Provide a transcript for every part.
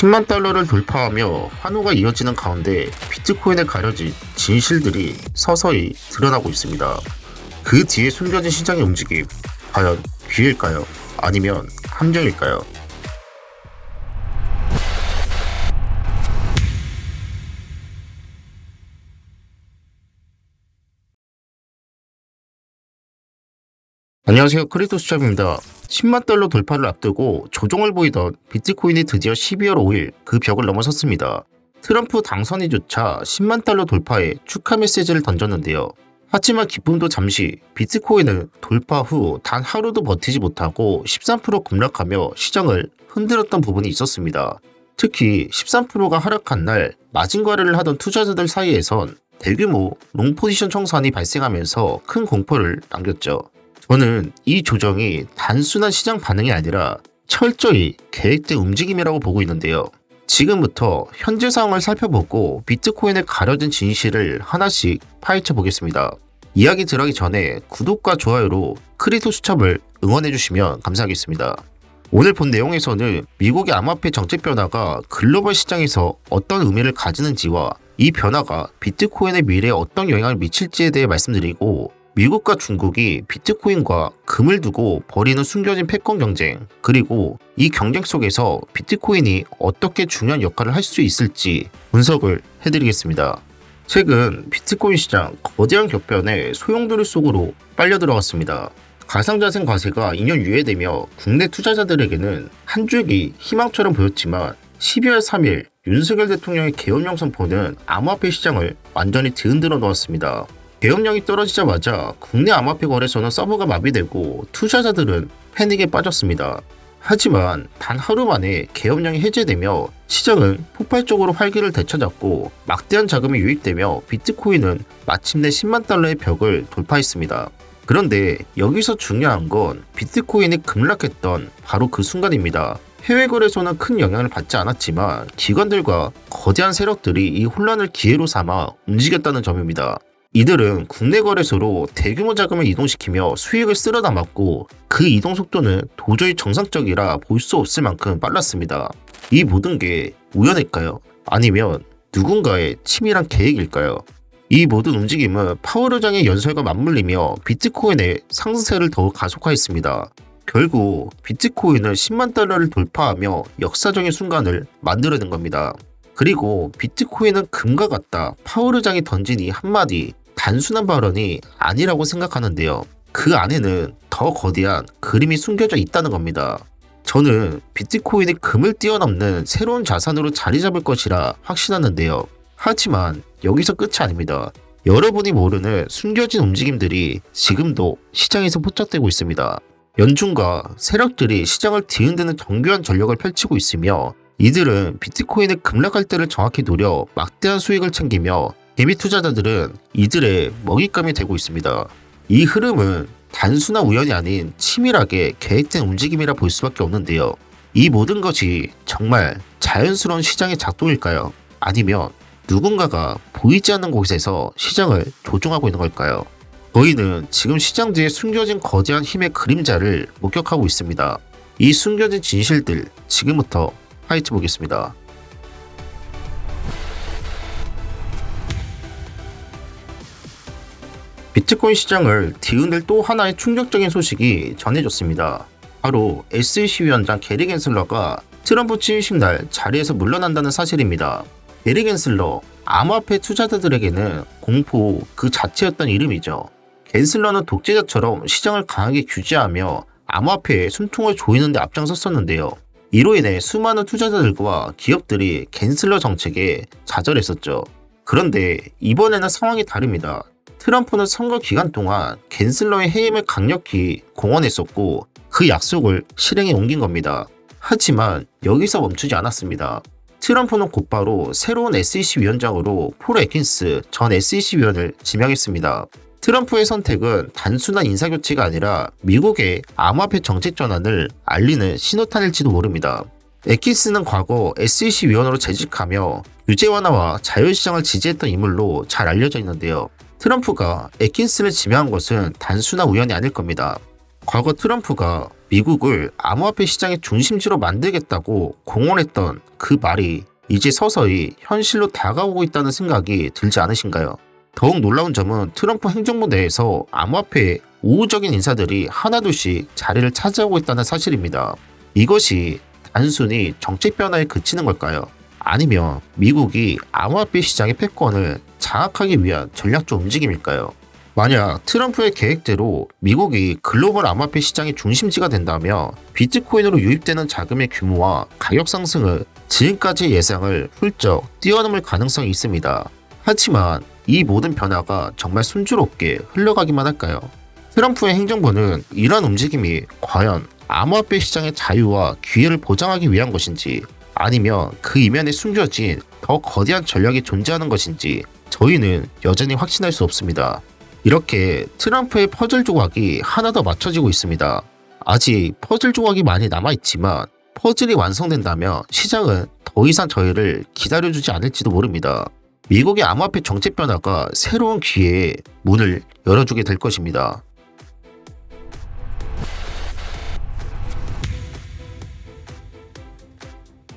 10만 달러를 돌파하며 환호가 이어지는 가운데 비트코인에 가려진 진실들이 서서히 드러나고 있습니다. 그 뒤에 숨겨진 시장의 움직임, 과연 기회일까요? 아니면 함정일까요? 안녕하세요, 크리토스샵입니다. 10만 달러 돌파를 앞두고 조정을 보이던 비트코인이 드디어 12월 5일 그 벽을 넘어섰습니다. 트럼프 당선인조차 10만 달러 돌파에 축하 메시지를 던졌는데요. 하지만 기쁨도 잠시, 비트코인은 돌파 후 단 하루도 버티지 못하고 13% 급락하며 시장을 흔들었던 부분이 있었습니다. 특히 13%가 하락한 날 마진 거래를 하던 투자자들 사이에선 대규모 롱 포지션 청산이 발생하면서 큰 공포를 남겼죠. 저는 이 조정이 단순한 시장 반응이 아니라 철저히 계획된 움직임이라고 보고 있는데요. 지금부터 현재 상황을 살펴보고 비트코인에 가려진 진실을 하나씩 파헤쳐 보겠습니다. 이야기 들어가기 전에 구독과 좋아요로 크리토스첩을 응원해주시면 감사하겠습니다. 오늘 본 내용에서는 미국의 암호화폐 정책 변화가 글로벌 시장에서 어떤 의미를 가지는지와 이 변화가 비트코인의 미래에 어떤 영향을 미칠지에 대해 말씀드리고, 미국과 중국이 비트코인과 금을 두고 벌이는 숨겨진 패권 경쟁, 그리고 이 경쟁 속에서 비트코인이 어떻게 중요한 역할을 할 수 있을지 분석을 해드리겠습니다. 최근 비트코인 시장 거대한 격변에 소용돌이 속으로 빨려 들어갔습니다. 가상자산 과세가 2년 유예되며 국내 투자자들에게는 한 줄기 희망처럼 보였지만 12월 3일 윤석열 대통령의 계엄령 선포는 암호화폐 시장을 완전히 뒤흔들어 놓았습니다. 계엄령이 떨어지자마자 국내 암호화폐 거래소는 서버가 마비되고 투자자들은 패닉에 빠졌습니다. 하지만 단 하루 만에 계엄령이 해제되며 시장은 폭발적으로 활기를 되찾았고 막대한 자금이 유입되며 비트코인은 마침내 10만 달러의 벽을 돌파했습니다. 그런데 여기서 중요한 건 비트코인이 급락했던 바로 그 순간입니다. 해외 거래소는 큰 영향을 받지 않았지만 기관들과 거대한 세력들이 이 혼란을 기회로 삼아 움직였다는 점입니다. 이들은 국내 거래소로 대규모 자금을 이동시키며 수익을 쓸어 담았고 그 이동 속도는 도저히 정상적이라 볼 수 없을 만큼 빨랐습니다. 이 모든 게 우연일까요? 아니면 누군가의 치밀한 계획일까요? 이 모든 움직임은 파월의장의 연설과 맞물리며 비트코인의 상승세를 더욱 가속화했습니다. 결국 비트코인은 10만 달러를 돌파하며 역사적인 순간을 만들어낸 겁니다. 그리고 비트코인은 금과 같다, 파월의장이 던진 이 한마디 단순한 발언이 아니라고 생각하는데요. 그 안에는 더 거대한 그림이 숨겨져 있다는 겁니다. 저는 비트코인이 금을 뛰어넘는 새로운 자산으로 자리 잡을 것이라 확신하는데요. 하지만 여기서 끝이 아닙니다. 여러분이 모르는 숨겨진 움직임들이 지금도 시장에서 포착되고 있습니다. 연준과 세력들이 시장을 뒤흔드는 정교한 전력을 펼치고 있으며 이들은 비트코인의 급락할 때를 정확히 노려 막대한 수익을 챙기며 개미 투자자들은 이들의 먹잇감이 되고 있습니다. 이 흐름은 단순한 우연이 아닌 치밀하게 계획된 움직임이라 볼 수밖에 없는데요. 이 모든 것이 정말 자연스러운 시장의 작동일까요? 아니면 누군가가 보이지 않는 곳에서 시장을 조종하고 있는 걸까요? 저희는 지금 시장 뒤에 숨겨진 거대한 힘의 그림자를 목격하고 있습니다. 이 숨겨진 진실들 지금부터 파헤쳐 보겠습니다. 비트코인 시장을 뒤흔들 또 하나의 충격적인 소식이 전해졌습니다. 바로 SEC 위원장 게리 겐슬러가 트럼프 취임식 날 자리에서 물러난다는 사실입니다. 게리 겐슬러, 암호화폐 투자자들에게는 공포 그 자체였던 이름이죠. 겐슬러는 독재자처럼 시장을 강하게 규제하며 암호화폐에 숨통을 조이는 데 앞장섰었는데요. 이로 인해 수많은 투자자들과 기업들이 겐슬러 정책에 좌절했었죠. 그런데 이번에는 상황이 다릅니다. 트럼프는 선거 기간 동안 겐슬러의 해임을 강력히 공언했었고 그 약속을 실행에 옮긴 겁니다. 하지만 여기서 멈추지 않았습니다. 트럼프는 곧바로 새로운 SEC 위원장으로 폴 애킨스 전 SEC 위원을 지명했습니다. 트럼프의 선택은 단순한 인사교체가 아니라 미국의 암호화폐 정책 전환을 알리는 신호탄일지도 모릅니다. 애킨스는 과거 SEC 위원으로 재직하며 규제 완화와 자유시장을 지지했던 인물로 잘 알려져 있는데요. 트럼프가 애킨스를 지명한 것은 단순한 우연이 아닐 겁니다. 과거 트럼프가 미국을 암호화폐 시장의 중심지로 만들겠다고 공언했던 그 말이 이제 서서히 현실로 다가오고 있다는 생각이 들지 않으신가요? 더욱 놀라운 점은 트럼프 행정부 내에서 암호화폐에 우호적인 인사들이 하나둘씩 자리를 차지하고 있다는 사실입니다. 이것이 단순히 정책 변화에 그치는 걸까요? 아니면 미국이 암호화폐 시장의 패권을 장악하기 위한 전략적 움직임일까요? 만약 트럼프의 계획대로 미국이 글로벌 암호화폐 시장의 중심지가 된다면 비트코인으로 유입되는 자금의 규모와 가격 상승은 지금까지의 예상을 훌쩍 뛰어넘을 가능성이 있습니다. 하지만 이 모든 변화가 정말 순조롭게 흘러가기만 할까요? 트럼프의 행정부는 이러한 움직임이 과연 암호화폐 시장의 자유와 기회를 보장하기 위한 것인지 아니면 그 이면에 숨겨진 더 거대한 전략이 존재하는 것인지 저희는 여전히 확신할 수 없습니다. 이렇게 트럼프의 퍼즐 조각이 하나 더 맞춰지고 있습니다. 아직 퍼즐 조각이 많이 남아있지만 퍼즐이 완성된다면 시장은 더 이상 저희를 기다려주지 않을지도 모릅니다. 미국의 암호화폐 정책 변화가 새로운 기회에 문을 열어주게 될 것입니다.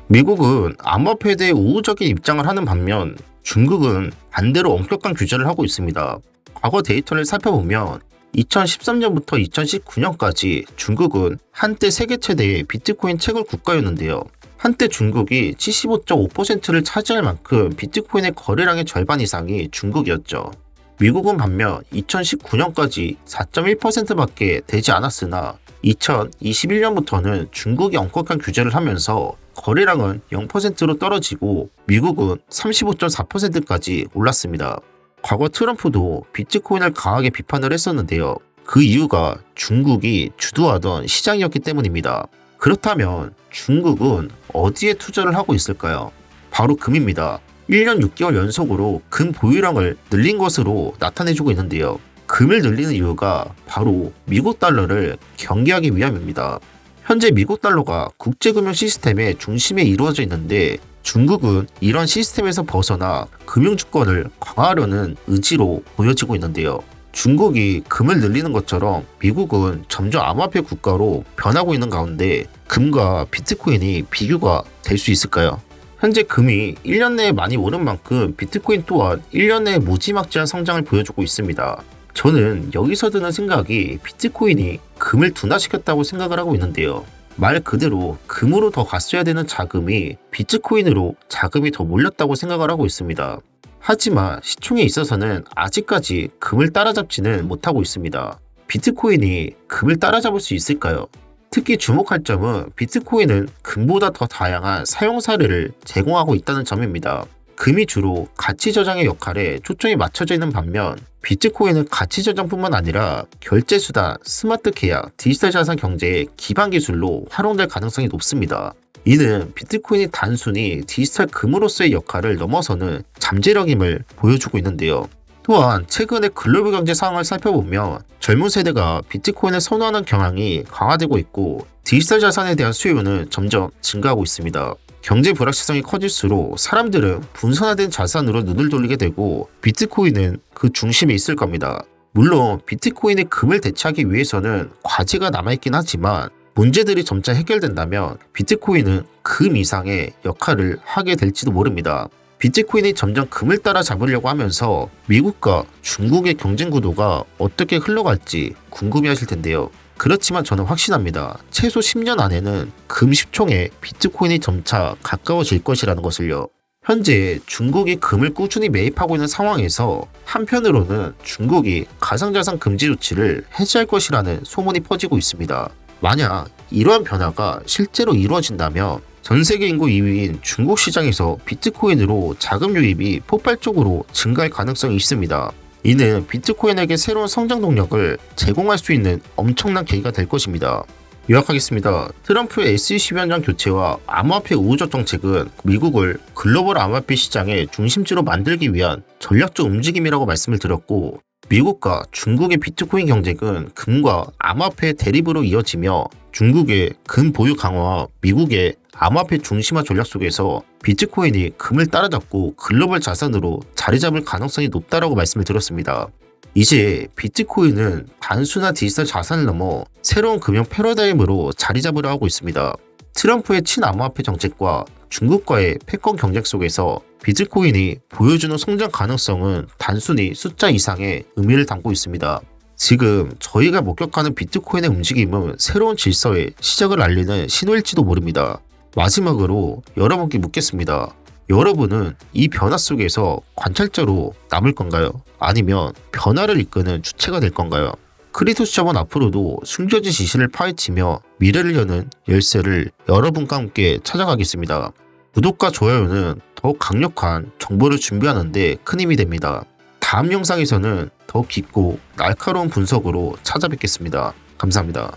미국은 암호화폐에 대해 우호적인 입장을 하는 반면 중국은 반대로 엄격한 규제를 하고 있습니다. 과거 데이터를 살펴보면 2013년부터 2019년까지 중국은 한때 세계 최대의 비트코인 채굴 국가였는데요. 한때 중국이 75.5%를 차지할 만큼 비트코인의 거래량의 절반 이상이 중국이었죠. 미국은 반면 2019년까지 4.1%밖에 되지 않았으나 2021년부터는 중국이 엄격한 규제를 하면서 거래량은 0%로 떨어지고 미국은 35.4%까지 올랐습니다. 과거 트럼프도 비트코인을 강하게 비판을 했었는데요. 그 이유가 중국이 주도하던 시장이었기 때문입니다. 그렇다면 중국은 어디에 투자를 하고 있을까요? 바로 금입니다. 1년 6개월 연속으로 금 보유량을 늘린 것으로 나타내주고 있는데요. 금을 늘리는 이유가 바로 미국 달러를 경계하기 위함입니다. 현재 미국 달러가 국제금융 시스템의 중심에 이루어져 있는데 중국은 이런 시스템에서 벗어나 금융주권을 강화하려는 의지로 보여지고 있는데요. 중국이 금을 늘리는 것처럼 미국은 점점 암호화폐 국가로 변하고 있는 가운데 금과 비트코인이 비교가 될 수 있을까요? 현재 금이 1년 내에 많이 오른 만큼 비트코인 또한 1년 내에 무지막지한 성장을 보여주고 있습니다. 저는 여기서 드는 생각이 비트코인이 금을 둔화시켰다고 생각을 하고 있는데요. 말 그대로 금으로 더 갔어야 되는 자금이 비트코인으로 자금이 더 몰렸다고 생각을 하고 있습니다. 하지만 시총에 있어서는 아직까지 금을 따라잡지는 못하고 있습니다. 비트코인이 금을 따라잡을 수 있을까요? 특히 주목할 점은 비트코인은 금보다 더 다양한 사용 사례를 제공하고 있다는 점입니다. 금이 주로 가치 저장의 역할에 초점이 맞춰져 있는 반면 비트코인은 가치 저장뿐만 아니라 결제 수단, 스마트 계약, 디지털 자산 경제의 기반 기술로 활용될 가능성이 높습니다. 이는 비트코인이 단순히 디지털 금으로서의 역할을 넘어서는 잠재력임을 보여주고 있는데요. 또한 최근의 글로벌 경제 상황을 살펴보면 젊은 세대가 비트코인을 선호하는 경향이 강화되고 있고 디지털 자산에 대한 수요는 점점 증가하고 있습니다. 경제 불확실성이 커질수록 사람들은 분산화된 자산으로 눈을 돌리게 되고 비트코인은 그 중심에 있을 겁니다. 물론 비트코인의 금을 대체하기 위해서는 과제가 남아있긴 하지만 문제들이 점차 해결된다면 비트코인은 금 이상의 역할을 하게 될지도 모릅니다. 비트코인이 점점 금을 따라잡으려고 하면서 미국과 중국의 경쟁 구도가 어떻게 흘러갈지 궁금해하실 텐데요. 그렇지만 저는 확신합니다. 최소 10년 안에는 금 시총에 비트코인이 점차 가까워질 것이라는 것을요. 현재 중국이 금을 꾸준히 매입하고 있는 상황에서 한편으로는 중국이 가상자산 금지 조치를 해제할 것이라는 소문이 퍼지고 있습니다. 만약 이러한 변화가 실제로 이루어진다면 전 세계 인구 2위인 중국 시장에서 비트코인으로 자금 유입이 폭발적으로 증가할 가능성이 있습니다. 이는 비트코인에게 새로운 성장 동력을 제공할 수 있는 엄청난 계기가 될 것입니다. 요약하겠습니다. 트럼프의 SEC 위원장 교체와 암호화폐 우호적 정책은 미국을 글로벌 암호화폐 시장의 중심지로 만들기 위한 전략적 움직임이라고 말씀을 드렸고 미국과 중국의 비트코인 경쟁은 금과 암호화폐의 대립으로 이어지며 중국의 금 보유 강화와 미국의 암호화폐 중심화 전략 속에서 비트코인이 금을 따라잡고 글로벌 자산으로 자리 잡을 가능성이 높다라고 말씀을 드렸습니다. 이제 비트코인은 단순한 디지털 자산을 넘어 새로운 금융 패러다임으로 자리 잡으려 하고 있습니다. 트럼프의 친암호화폐 정책과 중국과의 패권 경쟁 속에서 비트코인이 보여주는 성장 가능성은 단순히 숫자 이상의 의미를 담고 있습니다. 지금 저희가 목격하는 비트코인의 움직임은 새로운 질서의 시작을 알리는 신호일지도 모릅니다. 마지막으로 여러분께 묻겠습니다. 여러분은 이 변화 속에서 관찰자로 남을 건가요? 아니면 변화를 이끄는 주체가 될 건가요? 크리토스 자본 앞으로도 숨겨진 지시를 파헤치며 미래를 여는 열쇠를 여러분과 함께 찾아가겠습니다. 구독과 좋아요는 더욱 강력한 정보를 준비하는 데 큰 힘이 됩니다. 다음 영상에서는 더 깊고 날카로운 분석으로 찾아뵙겠습니다. 감사합니다.